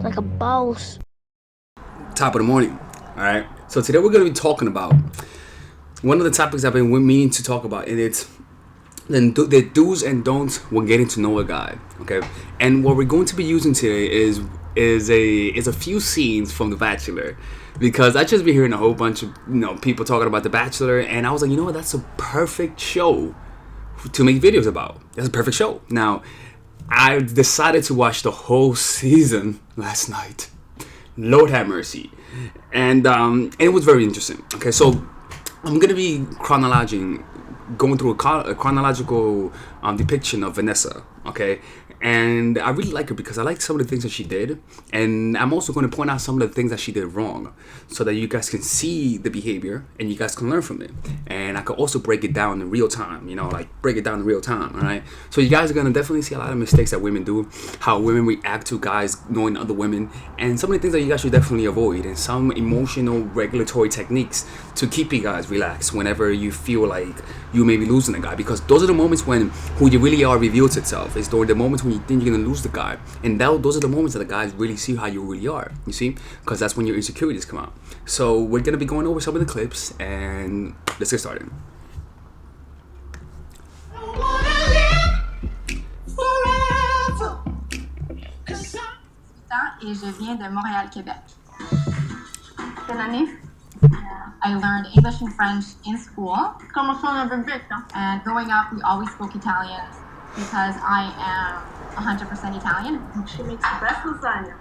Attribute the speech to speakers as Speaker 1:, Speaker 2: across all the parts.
Speaker 1: like a boss.
Speaker 2: Top of the morning. All right. So today we're going to be talking about one of the topics I've been meaning to talk about, and it's the do's and don'ts when getting to know a guy. Okay. And what we're going to be using today is a few scenes from The Bachelor, because I just been hearing a whole bunch of people talking about The Bachelor, and I was like, you know what, that's a perfect show to make videos about. That's a perfect show. Now, I decided to watch the whole season last night. Lord have mercy. And it was very interesting. Okay, so I'm gonna be going through a chronological depiction of Vanessa. Okay, and I really like her because I like some of the things that she did, and I'm also going to point out some of the things that she did wrong, so that you guys can see the behavior and you guys can learn from it. And I could also break it down in real time. All right. So you guys are gonna definitely see a lot of mistakes that women do, how women react to guys knowing other women, and some of the things that you guys should definitely avoid, and some emotional regulatory techniques to keep you guys relaxed whenever you feel like you may be losing a guy, because those are the moments when who you really are reveals itself. It's during the moments when you think you're gonna lose the guy, and those are the moments that the guys really see how you really are. You see, because that's when your insecurities come out. So we're gonna be going over some of the clips, and let's get started.
Speaker 3: Et je viens de Montréal, Québec. Quelle année? I learned English and French in school. Comment ça, on avait vite, hein? And growing up, we always spoke Italian because I am 100% Italian. She makes the best lasagna.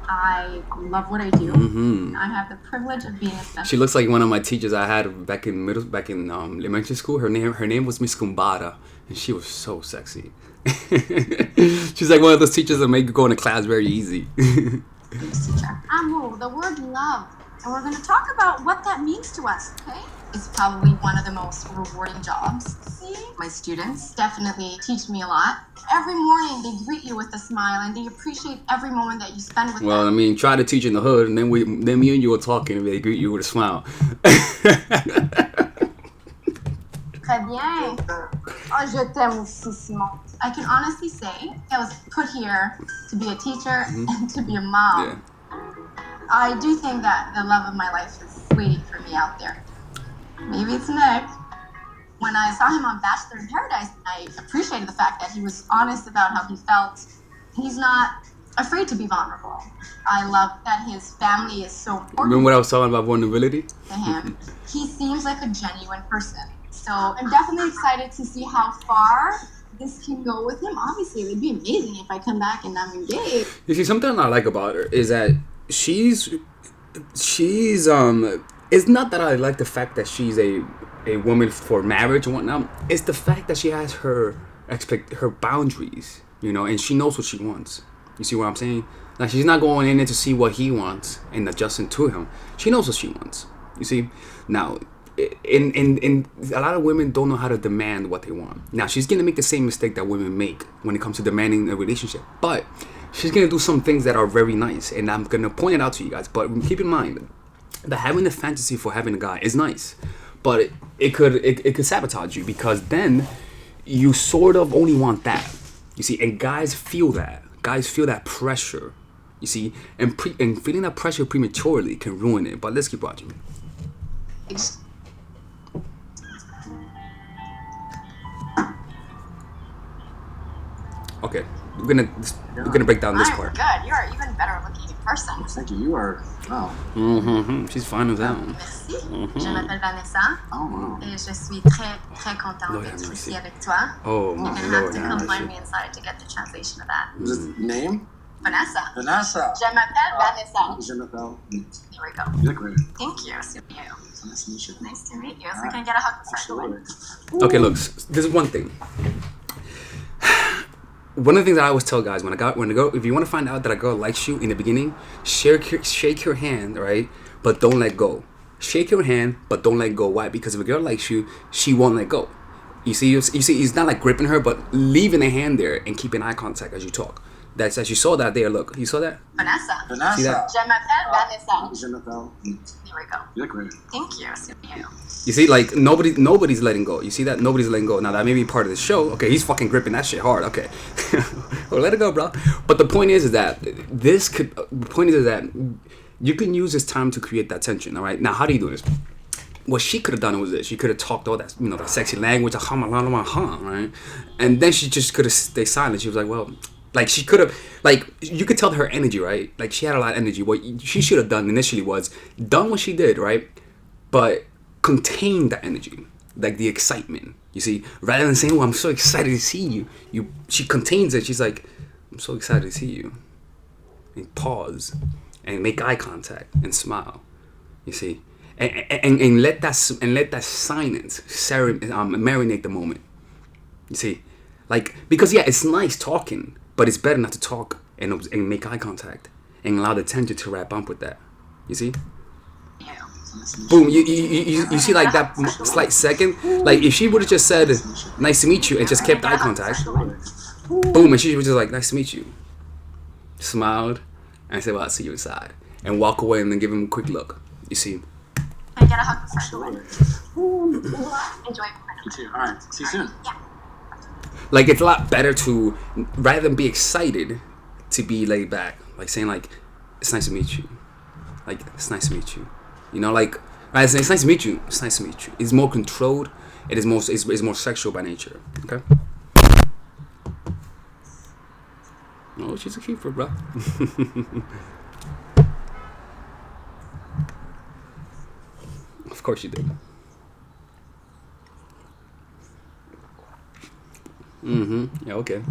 Speaker 3: I love what I do.
Speaker 2: Mm-hmm.
Speaker 3: I have the privilege of being a special.
Speaker 2: She looks like one of my teachers I had back in elementary school. Her name was Miss Kumbara, and she was so sexy. She's like one of those teachers that make you go into class very easy.
Speaker 3: Thanks, teacher. Amour, the word love. And we're going to talk about what that means to us, okay? It's probably one of the most rewarding jobs. See? My students definitely teach me a lot. Every morning they greet you with a smile and they appreciate every moment that you spend with them.
Speaker 2: Well, I mean, try to teach in the hood, and then me and you were talking, and they greet you with a smile.
Speaker 3: Très bien. Oh, je t'aime aussi, Simon. I can honestly say I was put here to be a teacher and to be a mom.
Speaker 2: Yeah.
Speaker 3: I do think that the love of my life is waiting for me out there. Maybe it's Nick. When I saw him on Bachelor in Paradise, I appreciated the fact that he was honest about how he felt. He's not afraid to be vulnerable. I love that his family is so important.
Speaker 2: Remember what I was talking about vulnerability?
Speaker 3: To him. He seems like a genuine person. So I'm definitely excited to see how far this can go with him. Obviously, it would be amazing if I come back and I'm engaged.
Speaker 2: You see, something I like about her is that she's it's not that I like the fact that she's a woman for marriage and whatnot. It's the fact that she has her boundaries, and she knows what she wants. You see what I'm saying? Like, she's not going in there to see what he wants and adjusting to him. She knows what she wants. You see? Now, in a lot of women don't know how to demand what they want. Now, she's gonna make the same mistake that women make when it comes to demanding a relationship, but she's gonna do some things that are very nice, and I'm gonna point it out to you guys. But keep in mind that having the fantasy for having a guy is nice, but it could sabotage you, because then you sort of only want that. You see, and guys feel that. Guys feel that pressure. You see, and feeling that pressure prematurely can ruin it. But let's keep watching. Okay, we're gonna break down this part.
Speaker 3: Good. You are even better looking in person.
Speaker 4: Thank you. You are. Wow.
Speaker 2: Mm-hmm. She's fine as hell.
Speaker 3: Merci. Je m'appelle Vanessa.
Speaker 4: Oh, wow.
Speaker 3: Et je suis très, très contente d'être ici avec toi.
Speaker 2: Oh,
Speaker 3: You're
Speaker 2: my
Speaker 3: gonna have
Speaker 2: Lord.
Speaker 3: to come find me inside to get the translation of that.
Speaker 4: Is it name?
Speaker 3: Vanessa.
Speaker 4: Vanessa.
Speaker 3: Je m'appelle Vanessa.
Speaker 4: Je m'appelle.
Speaker 3: Here we go.
Speaker 4: You look great.
Speaker 3: Thank you. See you.
Speaker 4: Nice to meet you.
Speaker 3: Nice to meet you. So can I get a hug before I go in?
Speaker 4: Absolutely.
Speaker 2: Okay, look, this is one thing. One of the things that I always tell guys when if you want to find out that a girl likes you in the beginning, shake her hand, right? But don't let go. Shake your hand, but don't let go. Why? Because if a girl likes you, she won't let go. You see, it's not like gripping her, but leaving a hand there and keeping eye contact as you talk. That's as you saw that there. Look, you saw that.
Speaker 3: Vanessa.
Speaker 4: Vanessa.
Speaker 2: See that?
Speaker 3: Je m'appelle Vanessa.
Speaker 4: Je m'appelle.
Speaker 3: There we go.
Speaker 4: You look great.
Speaker 3: Thank you. So you.
Speaker 2: You see, like nobody's letting go. You see that nobody's letting go. Now that may be part of the show. Okay, he's fucking gripping that shit hard. Okay, well, let it go, bro. But the point is that you can use this time to create that tension. All right. Now, how do you do this? What she could have done was this. She could have talked all that, that sexy language, right? And then she just could have stayed silent. She was like, well, like she could have, like you could tell her energy, right? Like she had a lot of energy. What she should have done initially was done what she did, right? But contain the energy, like the excitement. You see, rather than saying, "Oh, I'm so excited to see you," she contains it. She's like, "I'm so excited to see you," and pause, and make eye contact and smile. You see. And let that silence marinate the moment. You see, like because it's nice talking, but it's better not to talk and make eye contact and allow the tension to wrap up with that. You see, boom. You see like that slight second. Like if she would have just said "nice to meet you" and just kept eye contact, boom, and she was just like "nice to meet you," smiled, and said, "Well, I'll see you inside," and walk away and then give him a quick look. You see.
Speaker 3: Can I get a hug first? Enjoy.
Speaker 4: You too. All right. See you soon.
Speaker 3: Yeah.
Speaker 2: Like it's a lot better to rather than be excited to be laid back, like saying like it's nice to meet you, like it's nice to meet you, like right, it's nice to meet you. It's nice to meet you. It's more controlled. It is more. It's more sexual by nature. Okay. Oh, she's a keeper, bro. Of course you did. Yeah, okay.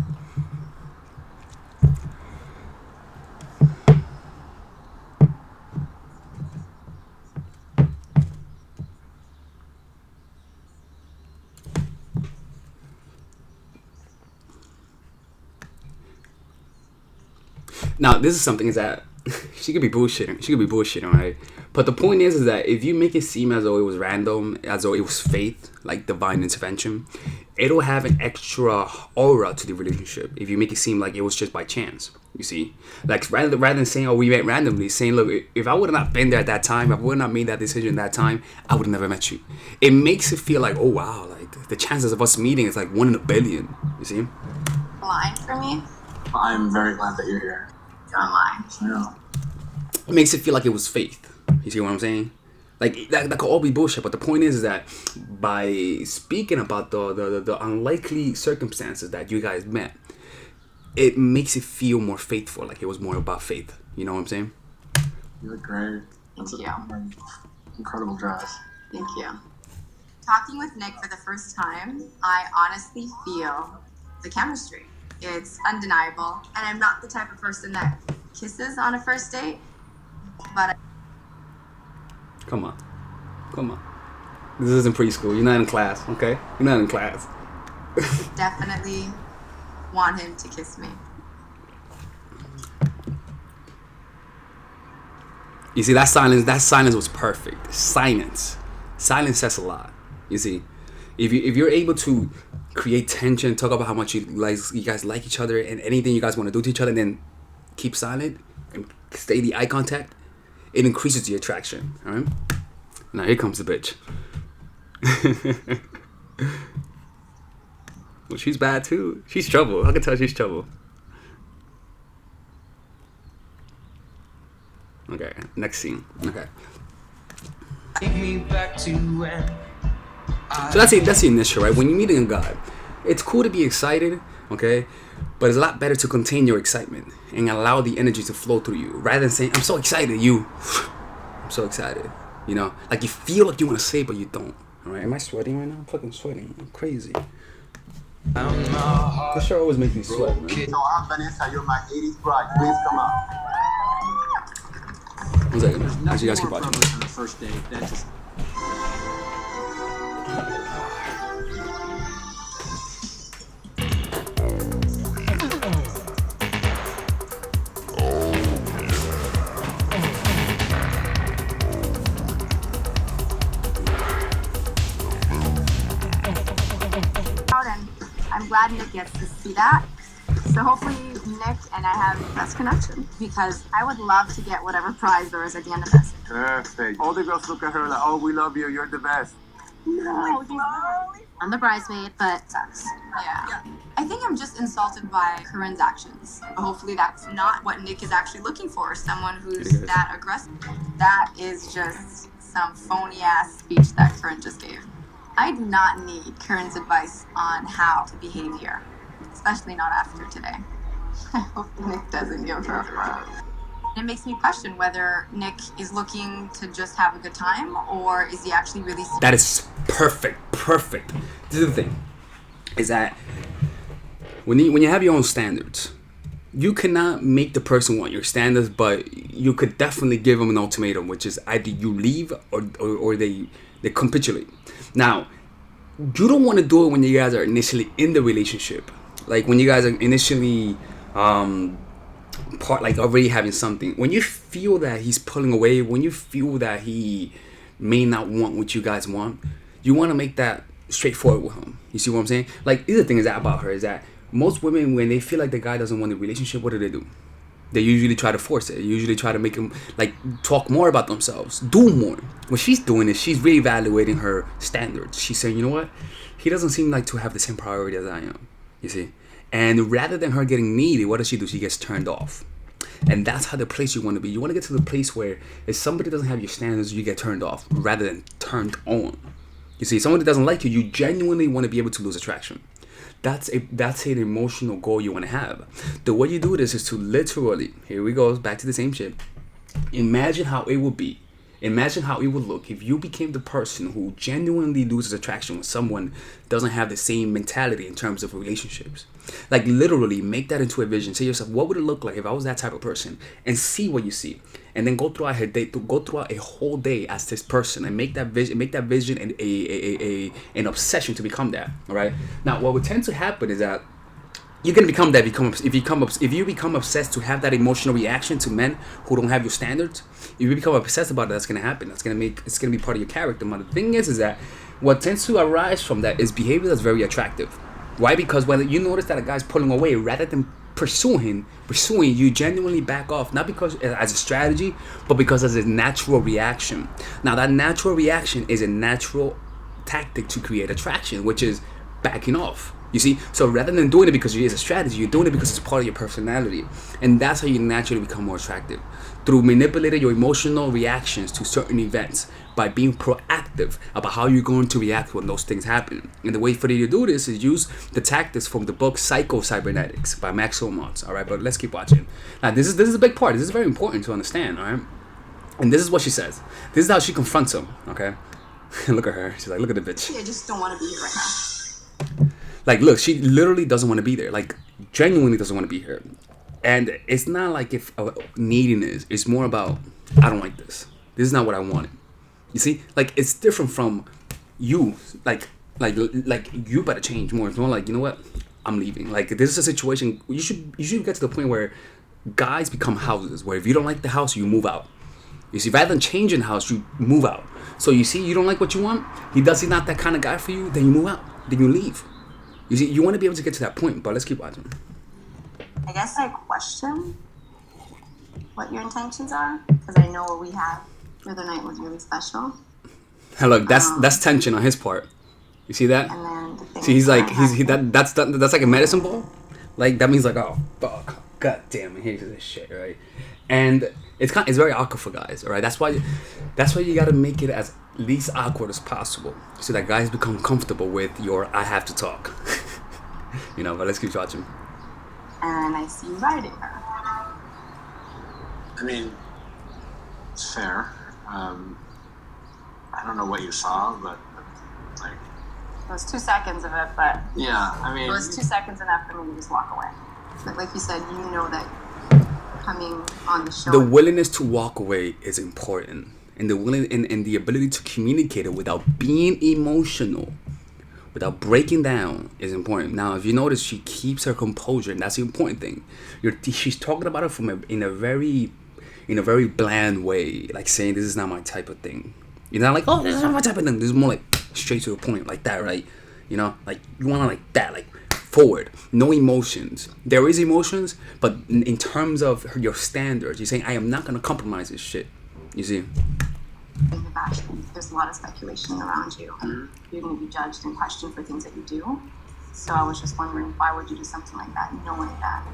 Speaker 2: Now, this is something is that she could be bullshitting. She could be bullshitting, right? But the point is that if you make it seem as though it was random, as though it was faith, like divine intervention, it'll have an extra aura to the relationship. If you make it seem like it was just by chance, you see, like rather than saying, "Oh, we met randomly," saying, "Look, if I would have not been there at that time, if I would not made that decision at that time, I would have never met you." It makes it feel like, oh wow, like the chances of us meeting is like 1 in a billion. You see?
Speaker 3: Line for me.
Speaker 4: I'm very glad that you're here.
Speaker 3: You're online.
Speaker 4: Yeah.
Speaker 2: It makes it feel like it was faith. You see what I'm saying? Like that could all be bullshit. But the point is that by speaking about the unlikely circumstances that you guys met, it makes it feel more faithful. Like it was more about faith. You know what I'm saying?
Speaker 4: You look great.
Speaker 3: Thank you.
Speaker 4: Incredible dress.
Speaker 3: Thank you. Talking with Nick for the first time, I honestly feel the chemistry. It's undeniable. And I'm not the type of person that kisses on a first date, but
Speaker 2: Come on. This isn't preschool. You're not in class, okay? You're not in class.
Speaker 3: I definitely want him to kiss me.
Speaker 2: You see, that silence was perfect. Silence says a lot. You see, if you're able to create tension, talk about how much you guys like each other and anything you guys want to do to each other, and then keep silent and stay the eye contact, it increases the attraction. All right. Now here comes the bitch. Well, she's bad too. She's trouble. I can tell she's trouble. Okay, next scene. Okay. So that's the initial, right? When you're meeting a guy, it's cool to be excited, okay? But it's a lot better to contain your excitement and allow the energy to flow through you rather than saying, "I'm so excited," I'm so excited. Like you feel like you want to say, but you don't. All right? Am I sweating right now? I'm fucking sweating. I'm crazy. This show always makes me sweat, man.
Speaker 4: So I'm Vanessa. You're my 80s bride. Please come up.
Speaker 2: One second. As you guys keep watching.
Speaker 4: On the first date. That just.
Speaker 3: And I'm glad Nick gets to see that. So hopefully Nick and I have the best connection because I would love to get whatever prize there is at the end of this.
Speaker 4: Perfect. All the girls look at her like, oh, we love you. You're the best.
Speaker 3: No, I'm the bridesmaid, but sucks. Yeah. I think I'm just insulted by Corinne's actions. Hopefully that's not what Nick is actually looking for, someone who's that aggressive. That is just some phony ass speech that Corinne just gave. I do not need Corinne's advice on how to behave here, especially not after today. I hope Nick doesn't give her a rose. It makes me question whether Nick is looking to just have a good time or is he actually really serious.
Speaker 2: That is perfect. This is the thing, is that when you have your own standards, you cannot make the person want your standards, but you could definitely give them an ultimatum, which is either you leave or they capitulate. Now, you don't want to do it when you guys are initially in the relationship, like when you guys are initially part, like already having something. When you feel that he's pulling away, when you feel that he may not want what you guys want, you want to make that straightforward with him. You see what I'm saying? Like, the other thing is that about her is that most women, when they feel like the guy doesn't want a relationship, what do? They usually try to force it. They usually try to make him like talk more about themselves, do more. What she's doing is she's reevaluating her standards. She's saying, you know what? He doesn't seem like to have the same priority as I am. You see? And rather than her getting needy, what does she do? She gets turned off. And that's how the place you want to be. You want to get to the place where if somebody doesn't have your standards, you get turned off rather than turned on. You see, somebody doesn't like you genuinely want to be able to lose attraction. That's an emotional goal you want to have. The way you do this is to literally, here we go, back to the same shit. Imagine how it would be. Imagine how it would look if you became the person who genuinely loses attraction when someone doesn't have the same mentality in terms of relationships. Like, literally make that into a vision. Say to yourself, what would it look like if I was that type of person? And see what you see. And then go throughout her day, go throughout a whole day as this person, and make that vision an obsession to become that. All right. Now, what would tend to happen is that you're gonna become that. If you become obsessed to have that emotional reaction to men who don't have your standards, if you become obsessed about it, that's gonna happen. It's gonna be part of your character. But the thing is that what tends to arise from that is behavior that's very attractive. Why? Because when you notice that a guy's pulling away, rather than pursuing, you genuinely back off, not because as a strategy, but because as a natural reaction. Now, that natural reaction is a natural tactic to create attraction, which is backing off. You see, so rather than doing it because it is a strategy, you're doing it because it's part of your personality, and that's how you naturally become more attractive, through manipulating your emotional reactions to certain events by being proactive about how you're going to react when those things happen. And the way for you to do this is use the tactics from the book Psycho-Cybernetics by Max Ohlmans. All right, but let's keep watching. Now, this is a big part. This is very important to understand. All right, and this is what she says. This is how she confronts him. Okay, look at her. She's like, look at the bitch.
Speaker 3: I just don't want to be here right now.
Speaker 2: Like, look, she literally doesn't want to be there. Like, genuinely doesn't want to be here. And it's not like if neediness. It's more about, I don't like this. This is not what I wanted. You see? Like, it's different from you. Like you better change more. It's more like, you know what? I'm leaving. Like, this is a situation. You should get to the point where guys become houses. Where if you don't like the house, you move out. You see? Rather than changing the house, you move out. So you see, you don't like what you want. He's not that kind of guy for you. Then you move out. Then you leave. You see, you want to be able to get to that point, but let's keep watching.
Speaker 3: I guess I question what your intentions are, because I know what we had the other night was really special.
Speaker 2: Hey, look, that's tension on his part. You see that?
Speaker 3: And then the
Speaker 2: See, he's like that's like a medicine ball. Like, that means like, oh fuck, god damn it, here's this shit, right? And it's very awkward for guys, all right? That's why you gotta make it as least awkward as possible, so that guys become comfortable with your I have to talk. You know, but let's keep watching.
Speaker 3: And I see you riding her.
Speaker 4: I mean, it's fair. I don't know what you saw, but like,
Speaker 3: It was 2 seconds of it, but
Speaker 4: yeah, I mean,
Speaker 3: it was 2 seconds enough for me to just walk away. But like you said, you know that coming on the show.
Speaker 2: The willingness to walk away is important, and the ability to communicate it without being emotional, without breaking down, is important. Now, if you notice, she keeps her composure, and that's the important thing. She's talking about it in a very bland way, like saying this is not my type of thing. You're not like, oh, this is not my type of thing. This is more like straight to the point, like that, right? You know, like you want to like that, like forward. No emotions. There is emotions, but in terms of your standards, you're saying, I am not going to compromise this shit. You see?
Speaker 3: In the Bachelor, there's a lot of speculation around you. You're going to be judged and questioned for things that you do. So I was just wondering, why would you do something like that, knowing that?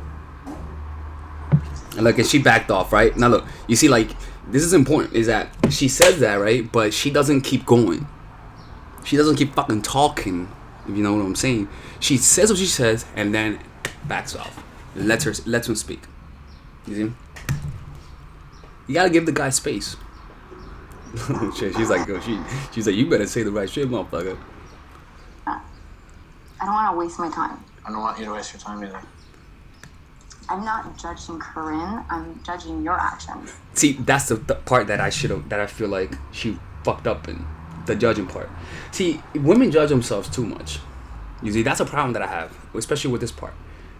Speaker 2: And look, and she backed off, right? Now look, you see, like, this is important, is that she says that, right? But she doesn't keep going. She doesn't keep fucking talking, if you know what I'm saying. She says what she says, and then backs off. Lets him speak. You see? You gotta give the guy space. Shit, she's like, she's like, you better say the right shit, motherfucker.
Speaker 3: I don't want to waste my time.
Speaker 4: I don't want you to waste your time either.
Speaker 3: I'm not judging Corinne. I'm judging your actions.
Speaker 2: See, that's the part that I feel like she fucked up in. The judging part. See, women judge themselves too much. You see, that's a problem that I have, especially with this part.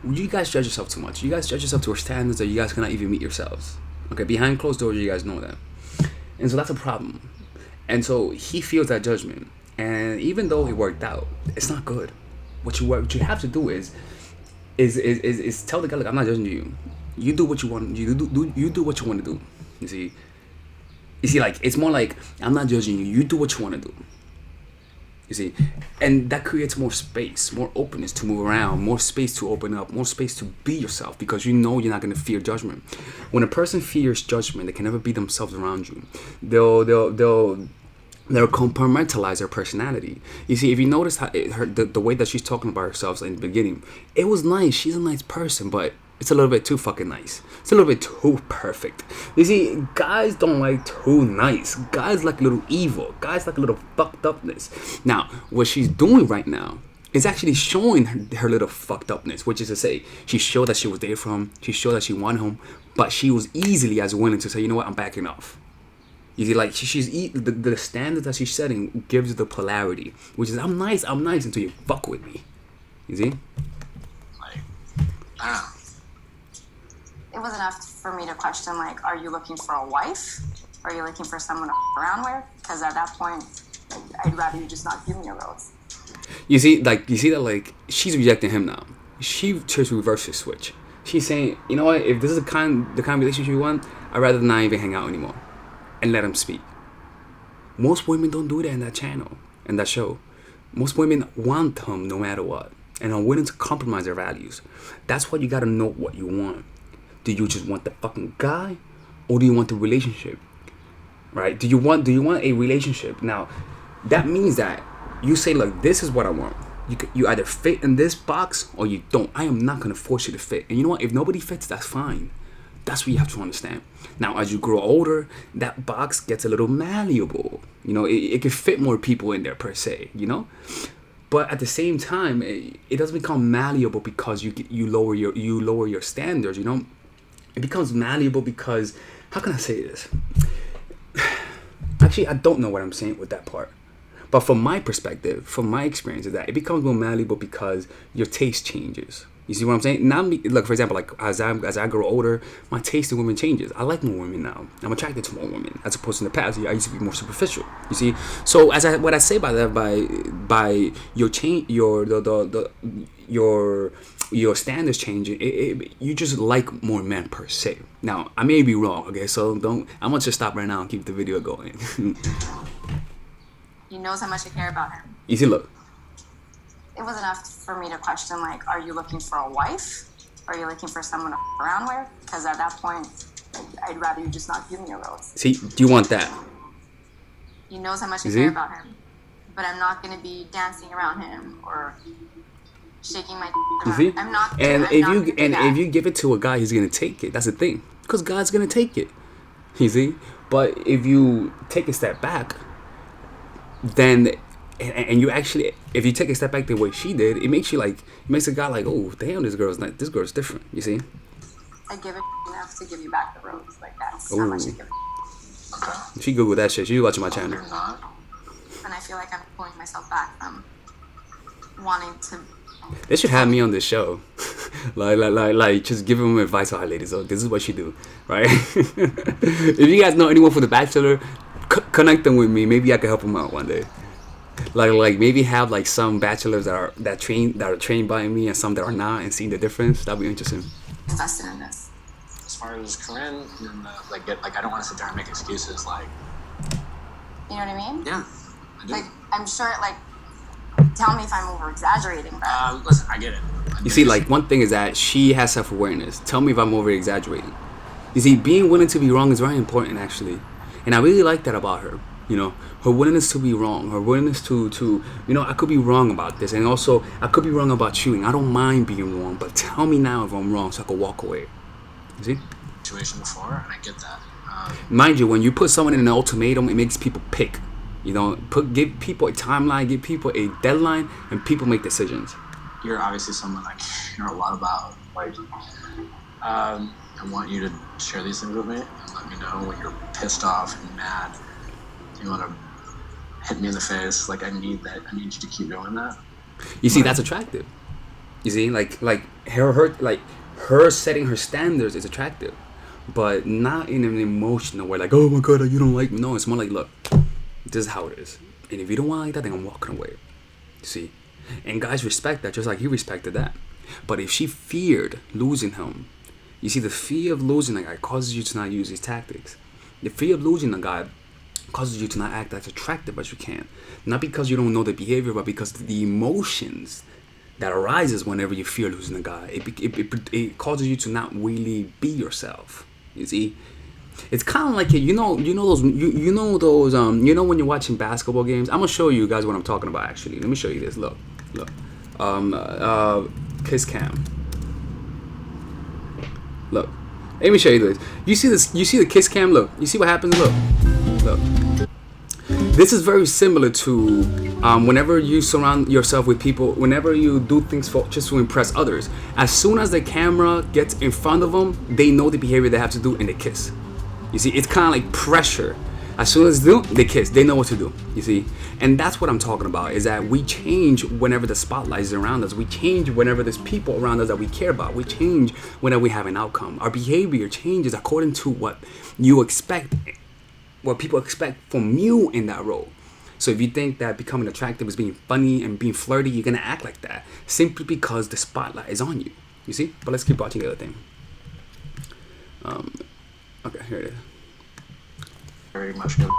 Speaker 2: You guys judge yourself too much. You guys judge yourself to a standards that you guys cannot even meet yourselves. Okay, behind closed doors, you guys know that. And so that's a problem. And so he feels that judgment. And even though it worked out, it's not good. What you have to do is tell the guy, look, I'm not judging you. You do what you want. You do what you want to do. You see, like, it's more like, I'm not judging you. You do what you want to do. You see, and that creates more space, more openness to move around, more space to open up, more space to be yourself, because you know you're not going to fear judgment. When a person fears judgment, they can never be themselves around you. They'll compartmentalize their personality. You see, if you notice how the way that she's talking about herself in the beginning, it was nice. She's a nice person, but it's a little bit too fucking nice. It's a little bit too perfect. You see, guys don't like too nice. Guys like a little evil. Guys like a little fucked upness. Now, what she's doing right now is actually showing her little fucked upness, which is to say, she showed that she was there for him. She showed that she wanted him, but she was easily as willing to say, you know what, I'm backing off. You see, like, the standard that she's setting gives the polarity, which is, I'm nice until you fuck with me. You see?
Speaker 4: Like,
Speaker 3: It was enough for me to question, like, are you looking for a wife? Are you looking for someone to around with? Because at that point, I'd rather you just not give me a rose.
Speaker 2: You see that, like, she's rejecting him now. She chose to reverse the switch. She's saying, you know what, if this is the kind of relationship you want, I'd rather not even hang out anymore. And let him speak. Most women don't do that in that channel, in that show. Most women want him no matter what, and are willing to compromise their values. That's why you gotta know what you want. Do you just want the fucking guy, or do you want the relationship? Right? Do you want a relationship? Now, that means that you say, look, this is what I want. You either fit in this box or you don't. I am not gonna force you to fit. And you know what? If nobody fits, that's fine. That's what you have to understand. Now, as you grow older, that box gets a little malleable. You know, it can fit more people in there per se. You know, but at the same time, it doesn't become malleable because you lower your standards. You know. It becomes malleable because, how can I say this? Actually, I don't know what I'm saying with that part. But from my perspective, from my experience, is that it becomes more malleable because your taste changes. You see what I'm saying? Now, look, for example, like as I grow older, my taste in women changes. I like more women now. I'm attracted to more women as opposed to in the past. I used to be more superficial. You see? So what I say by that, by your change, your standards changing, you just like more men per se. Now, I may be wrong, okay? So I'm gonna just stop right now and keep the video going.
Speaker 3: He knows how much I care about him.
Speaker 2: You see, look.
Speaker 3: It was enough for me to question, like, are you looking for a wife? Are you looking for someone to around with? Because at that point, I'd rather you just not give me a rose.
Speaker 2: See, do you want that?
Speaker 3: He knows how much I care about him. But I'm not going to be dancing around him or shaking my
Speaker 2: you see?
Speaker 3: I'm not.
Speaker 2: If you give it to a guy, he's going to take it. That's the thing. Because God's going to take it. You see? But if you take a step back, then... And you actually, if you take a step back the way she did, it makes a guy like, oh damn, this girl's different. You see?
Speaker 3: I give it enough to give you back the rose. Like that's how much I give it.
Speaker 4: okay.
Speaker 2: She Googled that shit. She's watching my channel.
Speaker 3: And I feel like I'm pulling myself back from wanting to.
Speaker 2: They should have me on this show, like just give them advice on, ladies. So this is what you do, right? If you guys know anyone for The Bachelor, connect them with me. Maybe I can help them out one day. Like maybe have like some bachelors that are trained by me and some that are not, and seeing the difference. That'd be interesting.
Speaker 3: Invested in this.
Speaker 4: As far as Corinne, and, I don't want to sit there and make excuses. Like,
Speaker 3: You know what I mean?
Speaker 4: yeah, I do.
Speaker 3: Like, I'm sure, like, tell me if I'm over exaggerating, but
Speaker 4: Listen, I get it.
Speaker 2: You see, like, one thing is that she has self-awareness. Tell me if I'm over exaggerating. You see, being willing to be wrong is very important, actually, and I really like that about her. You know, her willingness to be wrong, her willingness to you know, I could be wrong about this, and also I could be wrong about cheating. I don't mind being wrong, but tell me now if I'm wrong so I could walk away. You see?
Speaker 4: Situation before, and I get that.
Speaker 2: Mind you, when you put someone in an ultimatum, it makes people pick. You know, give people a timeline, give people a deadline, and people make decisions.
Speaker 4: You're obviously someone I care a lot about. Like, I want you to share these things with me and let me know when you're pissed off and mad. You want to hit me in the face. Like, I need that. I need you to keep doing that.
Speaker 2: You see, that's attractive. You see, like her setting her standards is attractive, but not in an emotional way. Like, oh my god, you don't like me. No, it's more like, look, this is how it is, and if you don't want like that, then I'm walking away. You see, and guys respect that, just like he respected that. But if she feared losing him, you see, the fear of losing a guy causes you to not use these tactics. The fear of losing a guy causes you to not act as attractive as you can. Not because you don't know the behavior, but because the emotions that arises whenever you fear losing a guy. It causes you to not really be yourself. You see, it's kind of like you know those when you're watching basketball games. I'm gonna show you guys what I'm talking about. Actually, let me show you this. Look, kiss cam. Look, let me show you this. You see this? You see the kiss cam? Look, you see what happens? Look. This is very similar to whenever you surround yourself with people, whenever you do things just to impress others. As soon as the camera gets in front of them, they know the behavior they have to do and they kiss. You see, it's kind of like pressure. As soon as they kiss, they know what to do. You see, and that's what I'm talking about. Is that we change whenever the spotlight is around us. We change whenever there's people around us that we care about. We change whenever we have an outcome. Our behavior changes according to what you expect. What people expect from you in that role. So if you think that becoming attractive is being funny and being flirty, you're gonna act like that simply because the spotlight is on you. You see? But let's keep watching the other thing. Okay, here it is.
Speaker 4: Very much give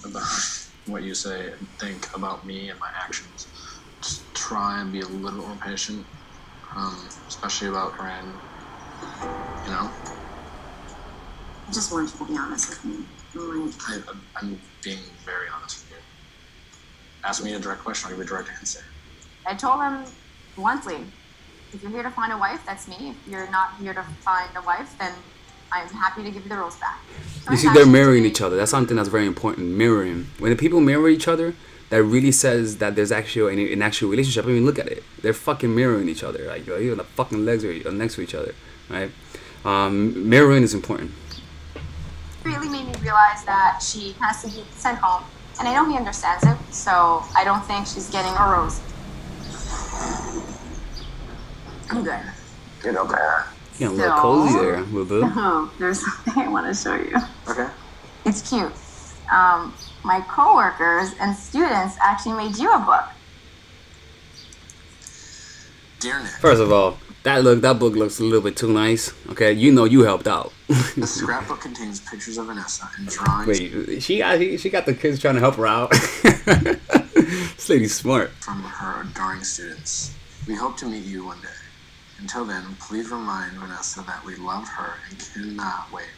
Speaker 4: about what you say and think about me and my actions. Just try and be a little bit more patient, especially about Corinne. You know?
Speaker 3: I just want you to be honest with me.
Speaker 4: I'm being very honest with you. Ask me a direct question, I'll give you a direct answer.
Speaker 3: I told him bluntly, if you're here to find a wife, that's me. If you're not here to find a wife, then I'm happy to give you the rose back.
Speaker 2: You see, they're mirroring each other. That's something that's very important. Mirroring. When the people mirror each other, that really says that there's actually an actual relationship. I mean, look at it. They're fucking mirroring each other. Like, the fucking legs are next to each other, right? Mirroring is important.
Speaker 3: Really made me realize that she has to be sent home. And I know he understands it, so I don't think she's getting a rose. I'm good.
Speaker 4: Get up there.
Speaker 2: Yeah, a little cozy there, little bit.
Speaker 3: Oh, there's something I want to show you.
Speaker 4: Okay.
Speaker 3: It's cute. My coworkers and students actually made you a book.
Speaker 4: Dear Nick.
Speaker 2: First of all, that book looks a little bit too nice. Okay, you know you helped out.
Speaker 4: The scrapbook contains pictures of Vanessa and drawings.
Speaker 2: Wait, she got the kids trying to help her out. This lady's smart.
Speaker 4: From her adoring students. We hope to meet you one day. Until then, please remind Vanessa that we love her and cannot wait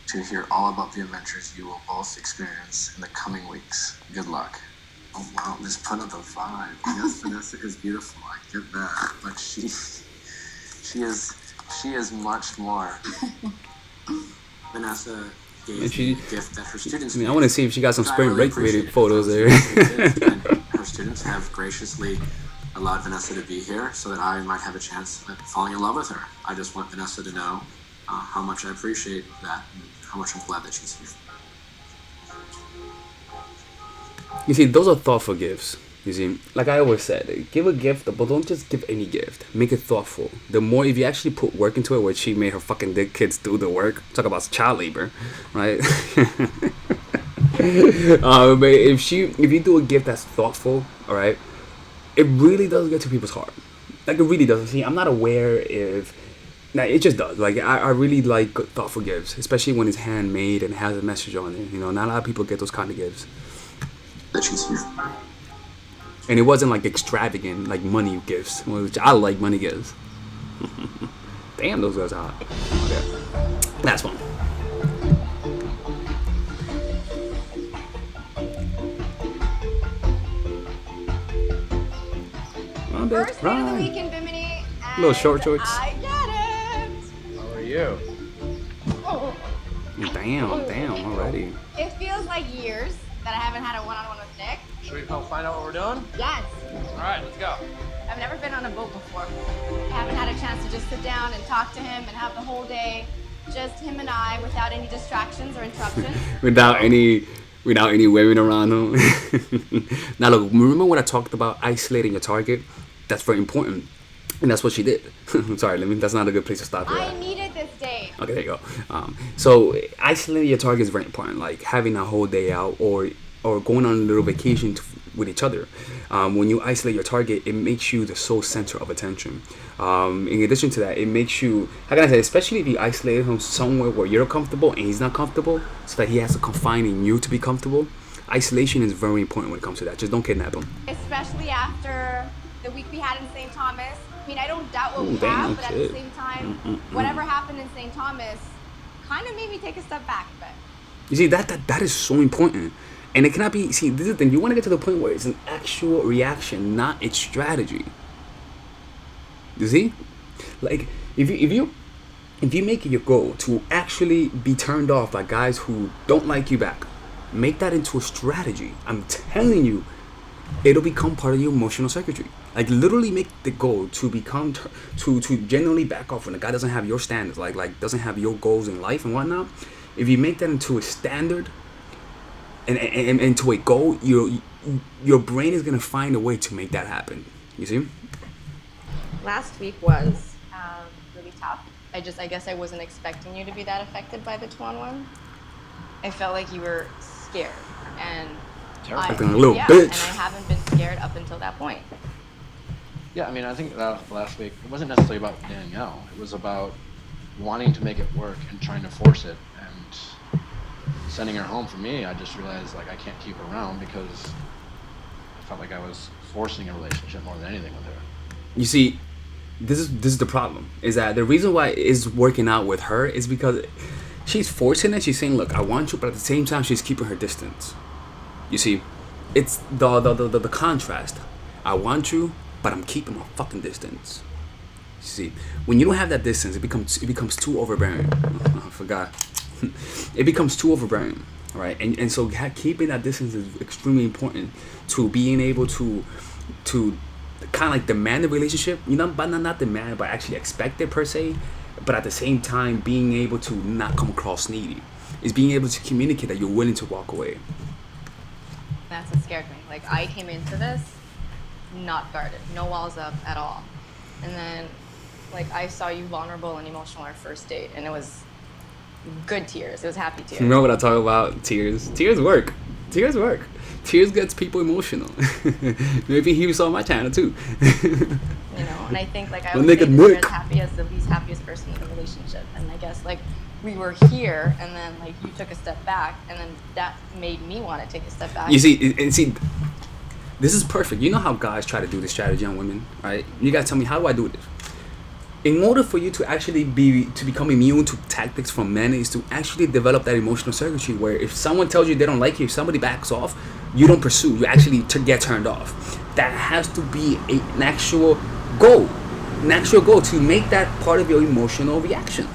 Speaker 4: to hear all about the adventures you will both experience in the coming weeks. Good luck. Oh wow, just put up the vibe. Yes, Vanessa is beautiful. I get that, but she is much more. Vanessa gave me a gift that her students.
Speaker 2: I mean, I want to see if she got some spring break related photos there.
Speaker 4: Her students have graciously allowed Vanessa to be here so that I might have a chance at falling in love with her. I just want Vanessa to know how much I appreciate that and how much I'm glad that she's here.
Speaker 2: You see, those are thoughtful gifts. You see, like I always said, give a gift, but don't just give any gift. Make it thoughtful. The more, if you actually put work into it, where she made her fucking kids do the work, talk about child labor, right? But if you do a gift that's thoughtful, all right, it really does get to people's heart. Like it really does. See, I'm not aware if. Nah, it just does. Like I really like thoughtful gifts, especially when it's handmade and has a message on it. You know, not a lot of people get those kind of gifts.
Speaker 4: That she's here.
Speaker 2: And it wasn't like extravagant, like money gifts, which I like money gifts. Damn, those guys are hot. Okay. Last one.
Speaker 1: First date of the week in Bimini, and
Speaker 2: Little short shorts.
Speaker 1: I get it.
Speaker 5: How are you?
Speaker 2: Damn, already.
Speaker 1: It feels like years that I haven't had a one-on-one with Nick.
Speaker 5: Should we go find out what we're doing?
Speaker 1: Yes.
Speaker 5: All right, let's go.
Speaker 1: I've never been on a boat before. I haven't had a chance to just sit down and talk to him and have the whole day, just him and I, without any distractions or interruptions.
Speaker 2: without any women around him. Now look, remember when I talked about isolating your target? That's very important, and that's what she did. Sorry, that's not a good place to stop.
Speaker 1: I needed this day.
Speaker 2: Okay, there you go. So isolating your target is very important. Like having a whole day out, or going on a little vacation with each other. When you isolate your target, it makes you the sole center of attention. In addition to that, it makes you, how can I say, especially if you isolate him somewhere where you're comfortable and he's not comfortable, so that he has to confine in you to be comfortable. Isolation is very important when it comes to that. Just don't kidnap him.
Speaker 1: Especially after the week we had in St. Thomas. I mean, I don't doubt what we
Speaker 2: damn,
Speaker 1: have, but at the
Speaker 2: shit.
Speaker 1: same time, whatever happened in St. Thomas kind of made me take a step back a bit.
Speaker 2: You see, that is so important. And it cannot be, see, this is the thing, you want to get to the point where it's an actual reaction, not its strategy. You see? Like, if you make it your goal to actually be turned off by guys who don't like you back, make that into a strategy. I'm telling you, it'll become part of your emotional circuitry. Like literally make the goal to become to genuinely back off when a guy doesn't have your standards, like doesn't have your goals in life and whatnot. If you make that into a standard and into a goal, your brain is gonna find a way to make that happen. You see?
Speaker 1: Last week was really tough. I guess I wasn't expecting you to be that affected by the 2-on-1. I felt like you were scared, and
Speaker 2: Like a little
Speaker 1: and
Speaker 2: bitch.
Speaker 1: I haven't been scared up until that point.
Speaker 5: Yeah, I mean, I think that last week, it wasn't necessarily about Danielle. It was about wanting to make it work and trying to force it. And sending her home for me, I just realized, like, I can't keep her around because I felt like I was forcing a relationship more than anything with her.
Speaker 2: You see, this is the problem. Is that the reason why it's working out with her is because she's forcing it. She's saying, "Look, I want you," but at the same time, she's keeping her distance. You see, it's the contrast. I want you, but I'm keeping my fucking distance. You see, when you don't have that distance, it becomes too overbearing. I forgot. It becomes too overbearing, right? And so keeping that distance is extremely important to being able to kind of like demand a relationship. You know, but not demand, but actually expect it per se. But at the same time, being able to not come across needy is being able to communicate that you're willing to walk away.
Speaker 1: That's what scared me. Like, I came into this not guarded, no walls up at all. And then, like, I saw you vulnerable and emotional our first date, and it was good tears. It was happy tears.
Speaker 2: You know what I talk about? Tears. Tears work. Tears work. Tears gets people emotional. Maybe he saw my channel too.
Speaker 1: You know, and I think, like, I
Speaker 2: When
Speaker 1: always
Speaker 2: they
Speaker 1: say
Speaker 2: get
Speaker 1: that you're
Speaker 2: Nick.
Speaker 1: as happy as the least happiest person in the relationship. And I guess, like, we were here, and then, like, you took a step back, and then that made me want to take a step back.
Speaker 2: You see, this is perfect. You know how guys try to do this strategy on women, right? You gotta tell me, how do I do this? In order for you to actually become immune to tactics from men is to actually develop that emotional circuitry where if someone tells you they don't like you, if somebody backs off, you don't pursue, you actually get turned off. That has to be an actual goal to make that part of your emotional reaction.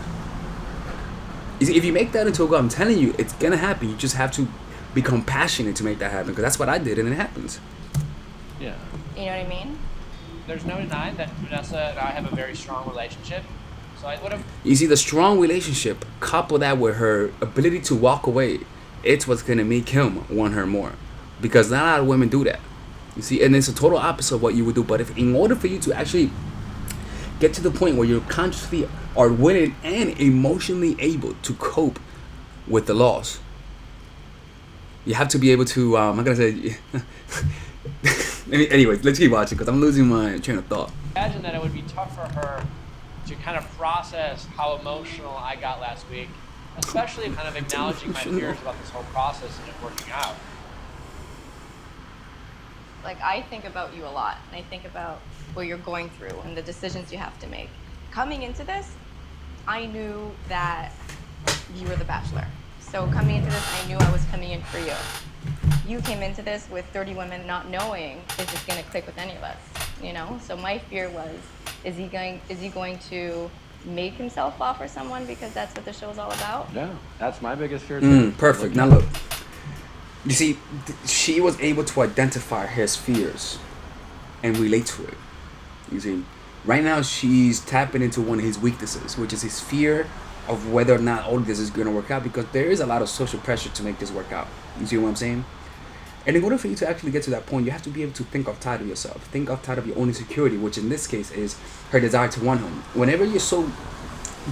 Speaker 2: You see, if you make that into a goal, I'm telling you, it's gonna happen. You just have to become passionate to make that happen, because that's what I did, and it happens.
Speaker 5: Yeah.
Speaker 1: You know what I mean?
Speaker 6: There's no denying that Vanessa and I have a very strong relationship. So I would have.
Speaker 2: You see, the strong relationship, couple that with her ability to walk away, it's what's gonna make him want her more, because not a lot of women do that. You see, and it's a total opposite of what you would do. But if in order for you to actually get to the point where you're consciously are willing and emotionally able to cope with the loss, You have to be able to. I'm gonna say. Anyways, let's keep watching because I'm losing my train of thought.
Speaker 6: Imagine that it would be tough for her to kind of process how emotional I got last week, especially kind of acknowledging my fears about this whole process and it working out.
Speaker 1: Like, I think about you a lot, and I think about what you're going through and the decisions you have to make. Coming into this, I knew that you were the Bachelor. So coming into this, I knew I was coming in for you. You came into this with 30 women, not knowing is this going to click with any of us, you know? So my fear was, is he going to make himself fall for someone because that's what the show's all about?
Speaker 5: Yeah, that's my biggest fear too.
Speaker 2: Perfect. Now look, you see, she was able to identify his fears and relate to it. You see, right now she's tapping into one of his weaknesses, which is his fear of whether or not all of this is going to work out, because there is a lot of social pressure to make this work out. You see what I'm saying? And in order for you to actually get to that point, you have to be able to think outside of yourself. Think outside of your own insecurity, which in this case is her desire to want him. Whenever you're so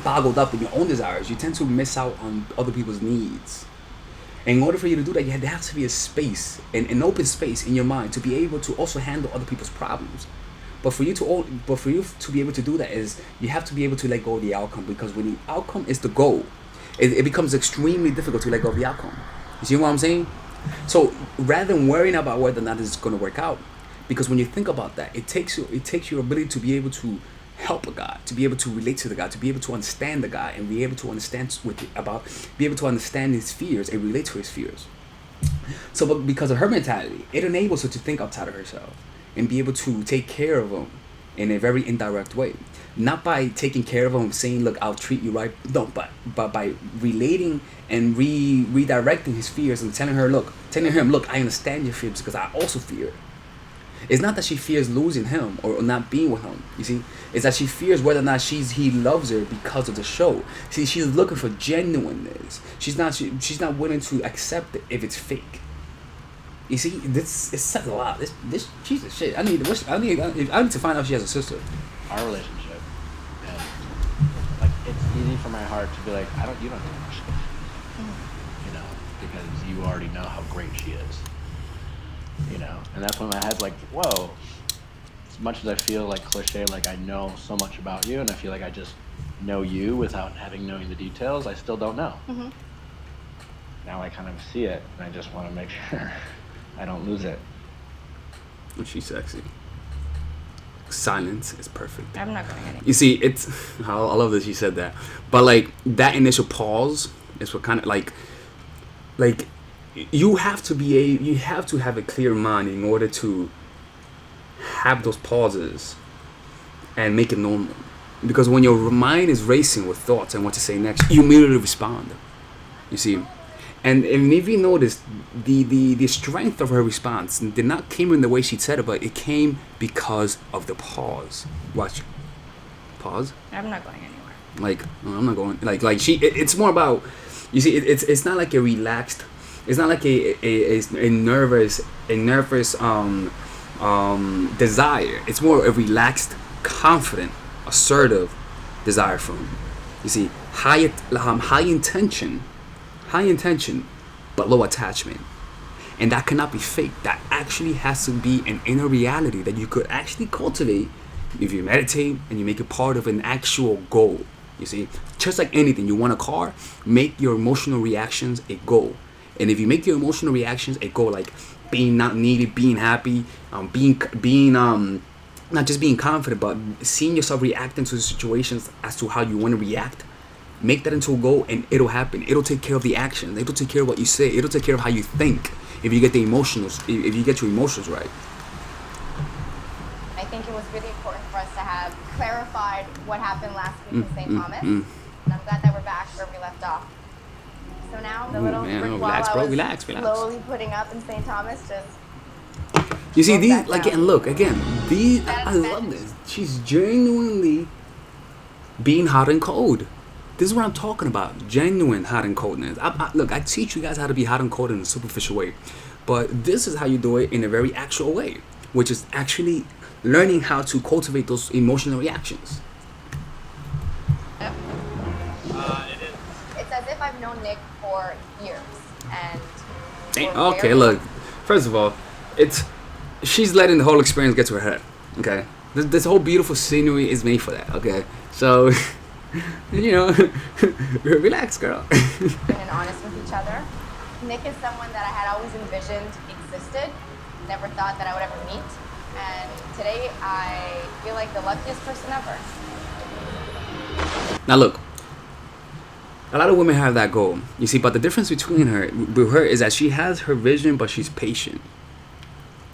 Speaker 2: boggled up in your own desires, you tend to miss out on other people's needs. And in order for you to do that, there has to be a space, an open space in your mind to be able to also handle other people's problems. But for you to be able to do that, is you have to be able to let go of the outcome, because when the outcome is the goal, it becomes extremely difficult to let go of the outcome. You see what I'm saying? So rather than worrying about whether or not this is going to work out, because when you think about that, it takes your ability to be able to help a guy, to be able to relate to the guy, to be able to understand the guy, and be able to understand his fears and relate to his fears. So, but because of her mentality, it enables her to think outside of herself and be able to take care of him in a very indirect way. Not by taking care of him, saying, look, I'll treat you right. No, but by relating and redirecting his fears and telling him, look, I understand your fears because I also fear. It's not that she fears losing him or not being with him, you see. It's that she fears whether or not he loves her because of the show. See, she's looking for genuineness. She's not willing to accept it if it's fake. You see, it says a lot. This Jesus shit. I need to find out she has a sister.
Speaker 5: Our relationship, and like it's easy for my heart to be like, you don't know shit, you know, because you already know how great she is, you know, and that's when my head's like, whoa. As much as I feel like cliche, like I know so much about you, and I feel like I just know you without knowing the details, I still don't know.
Speaker 1: Mm-hmm.
Speaker 5: Now I kind of see it, and I just want to make sure I don't lose it.
Speaker 2: She's sexy. Silence is perfect.
Speaker 1: I'm not going anywhere.
Speaker 2: You see, I love that she said that. But like that initial pause is what kind of like you have to have a clear mind in order to have those pauses and make it normal. Because when your mind is racing with thoughts and what to say next, you immediately respond. You see? And if you notice, the strength of her response did not came in the way she said it, but it came because of the pause. Watch. Pause.
Speaker 1: I'm not going anywhere.
Speaker 2: Like, I'm not going. Like she. It's more about. You see, it's not like a relaxed. It's not like a nervous desire. It's more a relaxed, confident, assertive desire from him. You see, high intention, but low attachment. And that cannot be fake. That actually has to be an inner reality that you could actually cultivate if you meditate and you make it part of an actual goal. You see, just like anything, you want a car, make your emotional reactions a goal. And if you make your emotional reactions a goal, like being not needed, being happy, being not just being confident, but seeing yourself reacting to the situations as to how you want to react, make that into a goal and it'll happen. It'll take care of the actions. It'll take care of what you say. It'll take care of how you think. If you get your emotions right.
Speaker 1: I think it was really important for us to have clarified what happened last week in St. Thomas. And I'm glad that we're back where we left off. So now the little brick wall I was
Speaker 2: relax.
Speaker 1: slowly putting up in St. Thomas just...
Speaker 2: You see, these, I love this. She's genuinely being hot and cold. This is what I'm talking about. Genuine hot and coldness. Look, I teach you guys how to be hot and cold in a superficial way. But this is how you do it in a very actual way, which is actually learning how to cultivate those emotional reactions.
Speaker 1: Yep. It's as if I've known Nick for years. And
Speaker 2: Okay, look. First of all, she's letting the whole experience get to her head. Okay, this whole beautiful scenery is made for that. Okay, so relax, girl.
Speaker 1: And honest with each other. Nick is someone that I had always envisioned existed, never thought that I would ever meet. And today I feel like the luckiest person ever.
Speaker 2: Now look, a lot of women have that goal, you see, but the difference between her is that she has her vision, but she's patient.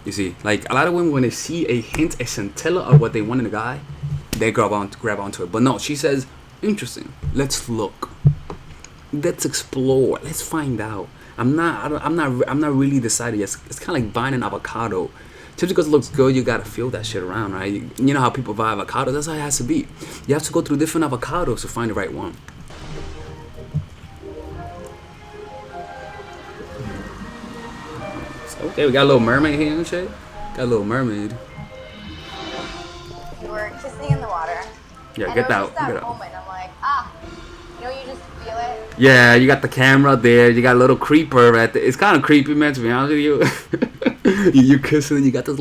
Speaker 2: You see, like a lot of women, when they see a hint, a scintilla of what they want in a guy, they grab onto it. But no, she says, interesting. Let's look. Let's explore. Let's find out. I'm not really decided yet. It's kind of like buying an avocado. Just because it looks good, you gotta feel that shit around, right? You know how people buy avocados? That's how it has to be. You have to go through different avocados to find the right one. Okay, we got a little mermaid here and shit. Got a little mermaid.
Speaker 1: We were kissing in the water.
Speaker 2: Yeah,
Speaker 1: and
Speaker 2: get that.
Speaker 1: It was just that moment. I'm like, you just feel it.
Speaker 2: Yeah, you got the camera there. You got a little creeper at the. It's kind of creepy, man. To be honest with you, you're kissing and you got these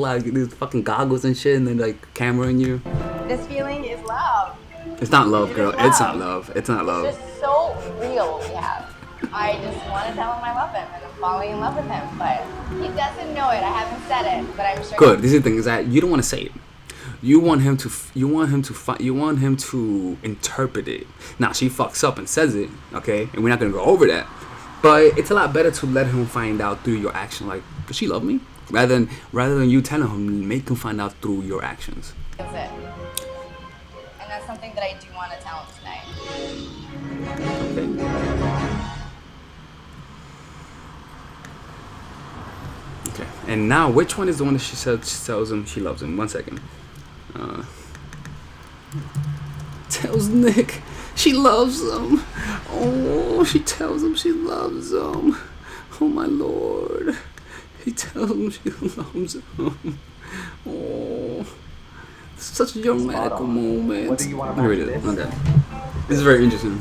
Speaker 2: fucking goggles and shit, and then like camera in you.
Speaker 1: This feeling is love.
Speaker 2: It's not love, girl. It's not love. It's not love.
Speaker 1: It's just so real what we have. I just want to tell him I love him and I'm falling in love with him, but he doesn't know it. I haven't said it, but I'm sure.
Speaker 2: Good. This is the thing, is that you don't want to say it. You want him to interpret it. Now she fucks up and says it, okay, and we're not gonna go over that. But it's a lot better to let him find out through your action. Like, does she love me? Rather than you telling him, make him find out through your actions.
Speaker 1: That's it. And that's something that I do want to tell him tonight.
Speaker 2: Okay. And now, which one is the one that she tells him she loves him? 1 second. Tells Nick she loves him. Oh, she tells him she loves him. Oh my lord. He tells him she loves him. Oh, such a dramatic moment. Here it is. Okay. This is very interesting.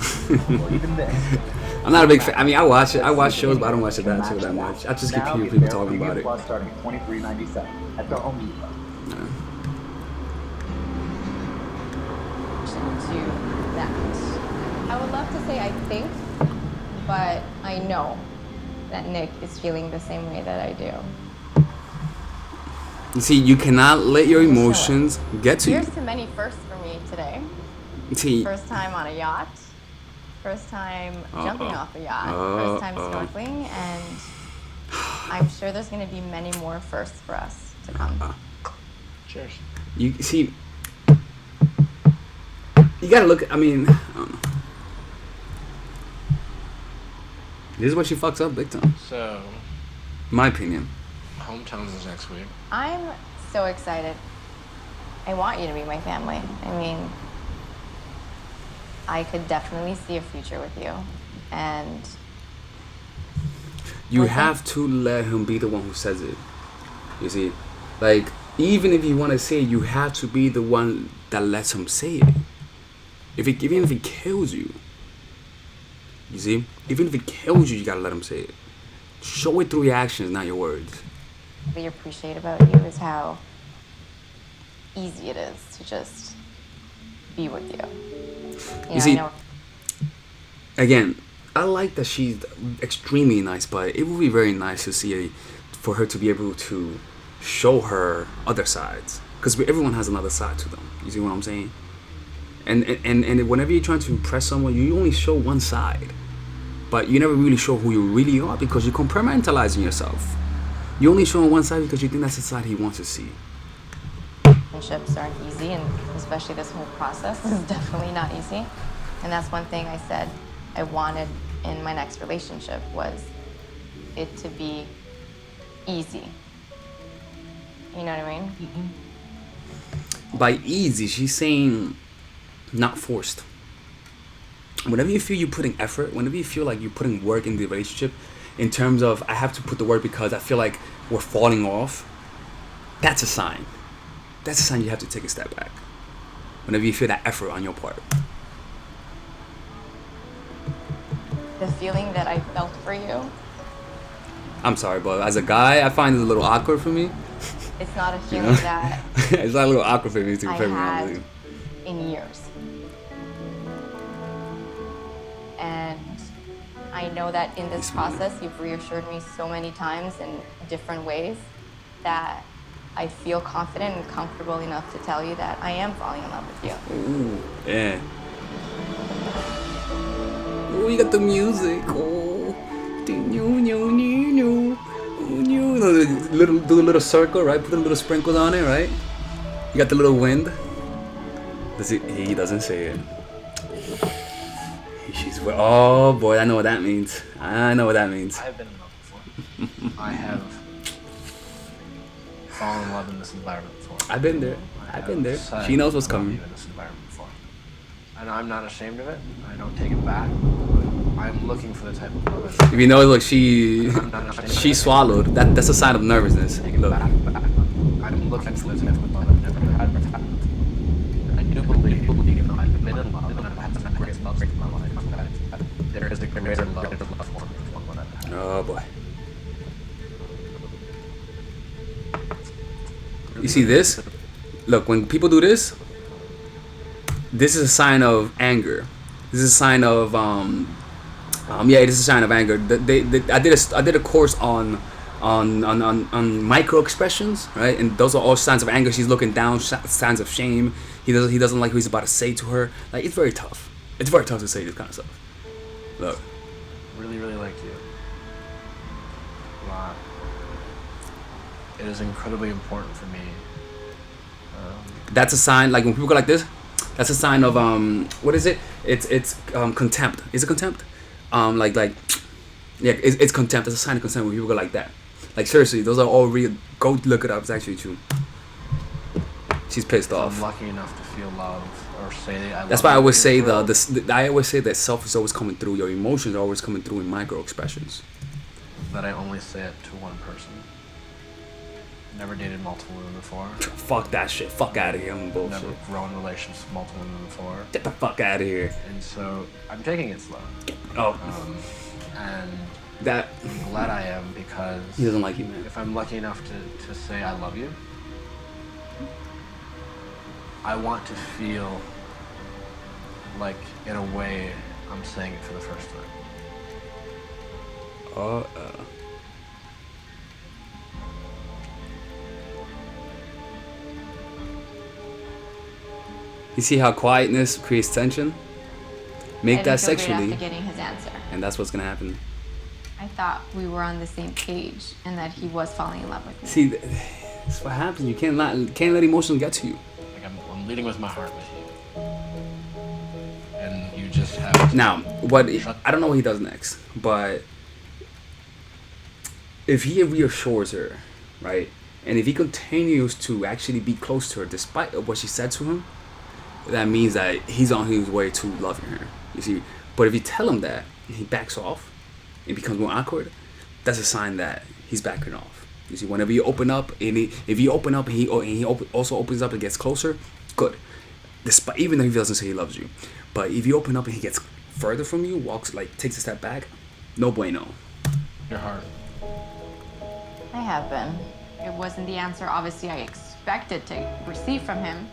Speaker 2: I'm not a big fan. I mean, I watch shows, but I don't watch the Bachelor that much. I just keep hearing people talking about it.
Speaker 7: Starting at $23.97 at the Home Depot.
Speaker 1: To that. I would love to say I think, but I know that Nick is feeling the same way that I do.
Speaker 2: You see, you cannot let your emotions get to you.
Speaker 1: Here's to many firsts for me today.
Speaker 2: See,
Speaker 1: first time on a yacht, first time jumping off a yacht, first time snorkeling, and I'm sure there's going to be many more firsts for us to come.
Speaker 5: Cheers.
Speaker 2: You see, you gotta look. I mean, I don't know. This is where she fucks up big time.
Speaker 5: So,
Speaker 2: my opinion.
Speaker 5: Hometowns is next week.
Speaker 1: I'm so excited. I want you to be my family. I mean, I could definitely see a future with you. And
Speaker 2: you have to let him be the one who says it. You see, like, even if you want to say it, you have to be the one that lets him say it. Even if it kills you. You see? Even if it kills you, you gotta let him say it. Show it through your actions, not your words.
Speaker 1: What I appreciate about you is how easy it is to just be with you.
Speaker 2: You see, again, I like that she's extremely nice, but it would be very nice to see for her to be able to show her other sides, because everyone has another side to them. You see what I'm saying? And whenever you're trying to impress someone, you only show one side, but you never really show who you really are, because you're compartmentalizing yourself. You only show one side because you think that's the side he wants to see.
Speaker 1: Relationships aren't easy, and especially this whole process is definitely not easy. And that's one thing I said I wanted in my next relationship, was it to be easy. You know what I mean?
Speaker 2: Mm-hmm. By easy, she's saying not forced. Whenever you feel you're putting effort, whenever you feel like you're putting work in the relationship, in terms of I have to put the work because I feel like we're falling off, that's a sign. That's a sign you have to take a step back. Whenever you feel that effort on your part.
Speaker 1: The feeling that I felt for you
Speaker 2: I'm sorry, but as a guy, I find it a little awkward for me.
Speaker 1: It's not a
Speaker 2: You
Speaker 1: feeling
Speaker 2: know?
Speaker 1: that
Speaker 2: It's not a little awkward for me to be
Speaker 1: I
Speaker 2: perfectly
Speaker 1: had
Speaker 2: honest with you.
Speaker 1: in years. And I know that in this process, you've reassured me so many times in different ways that I feel confident and comfortable enough to tell you that I am falling in love with you.
Speaker 2: Ooh, yeah. Oh, you got the music. Oh. Do a little circle, right? Put a little sprinkles on it, right? You got the little wind. He doesn't say it. Oh boy, I know what that means. I know what that means.
Speaker 5: I've been in love before. I have fallen in love in this environment before.
Speaker 2: I've been there. I've been there.
Speaker 5: Said,
Speaker 2: She knows what's
Speaker 5: "I love
Speaker 2: coming.
Speaker 5: you" in this environment before. And I'm not ashamed of it. I don't take it back. But I'm looking for the type of love.
Speaker 2: If you know, look, she swallowed. That's a sign of nervousness. Look.
Speaker 5: I'm looking for the type of love I've never had. I do believe, even though I've been in love and I've had some great loves in my life, that there is a greater love for me than what I've had.
Speaker 2: Oh boy. You see this? Look, when people do this, this is a sign of anger. This is a sign of yeah, this is a sign of anger. I did a course on micro expressions, right? And those are all signs of anger. She's looking down, signs of shame. He doesn't like what he's about to say to her. Like, it's very tough. It's very tough to say this kind of stuff. Look.
Speaker 5: Really, really like you. Wow. It is incredibly important for me.
Speaker 2: That's a sign. Like when people go like this, that's a sign of what is it? It's contempt. Is it contempt? Yeah, it's contempt. It's a sign of contempt when people go like that. Like seriously, those are all real. Go look it up. It's actually true. She's pissed off.
Speaker 5: I'm lucky enough to feel love or say I love.
Speaker 2: That's why I always say
Speaker 5: I
Speaker 2: I always say that self is always coming through. Your emotions are always coming through in micro expressions.
Speaker 5: That I only say it to one person. Never dated multiple women before.
Speaker 2: Fuck that shit. Fuck out of here. I'm bullshit.
Speaker 5: Never grown relationships with multiple women before.
Speaker 2: Get the fuck out of here.
Speaker 5: And so I'm taking it slow.
Speaker 2: Oh.
Speaker 5: And
Speaker 2: That.
Speaker 5: I'm glad I am because
Speaker 2: He doesn't like you, man.
Speaker 5: if I'm lucky enough to say I love you, I want to feel like in a way I'm saying it for the first time.
Speaker 2: You see how quietness creates tension? Make that sexually,
Speaker 1: After getting his answer,
Speaker 2: and that's what's gonna happen.
Speaker 1: I thought we were on the same page and that he was falling in love with me.
Speaker 2: See, that's what happens. You can't let emotions get to you.
Speaker 5: Like I'm leading with my heart with you. And you just have to
Speaker 2: Now, what I don't know what he does next, but if he reassures her, right, and if he continues to actually be close to her despite of what she said to him, that means that he's on his way to loving her. You see, but if you tell him that and he backs off, it becomes more awkward. That's a sign that he's backing off. You see, whenever you open up, and if you open up and he also opens up and gets closer, good. Despite even though he doesn't say he loves you, but if you open up and he gets further from you, takes a step back, no bueno.
Speaker 5: your heart.
Speaker 1: I have been. It wasn't the answer obviously I expected to receive from him.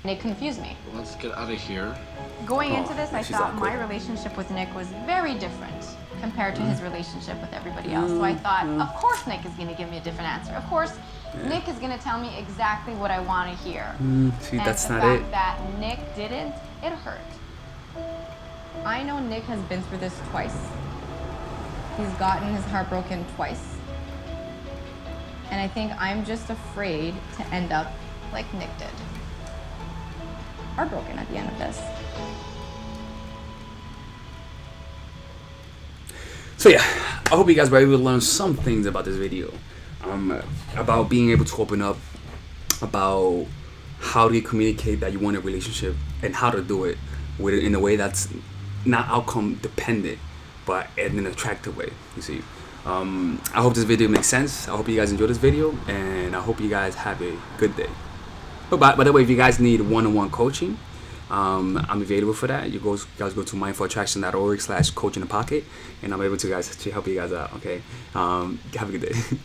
Speaker 1: And it confused me.
Speaker 5: Let's get out of here.
Speaker 1: Going into this, I
Speaker 2: she's
Speaker 1: thought
Speaker 2: awkward.
Speaker 1: my relationship with Nick was very different compared to his relationship with everybody else. So I thought, of course Nick is going to give me a different answer. Of course, Nick is going to tell me exactly what I want to hear.
Speaker 2: See,
Speaker 1: And
Speaker 2: that's
Speaker 1: the
Speaker 2: not
Speaker 1: fact
Speaker 2: it.
Speaker 1: that Nick didn't, it hurt. I know Nick has been through this twice. He's gotten his heart broken twice. And I think I'm just afraid to end up like Nick did. Heartbroken at the end of this.
Speaker 2: So yeah, I hope you guys were able to learn some things about this video, about being able to open up, about how do you communicate that you want a relationship and how to do it in a way that's not outcome dependent, but in an attractive way. You see, I hope this video makes sense. I hope you guys enjoyed this video, and I hope you guys have a good day. But by the way, if you guys need one-on-one coaching, I'm available for that. You guys go to mindfulattraction.org/coach in the pocket, and I'm able to help you guys out. Okay, have a good day.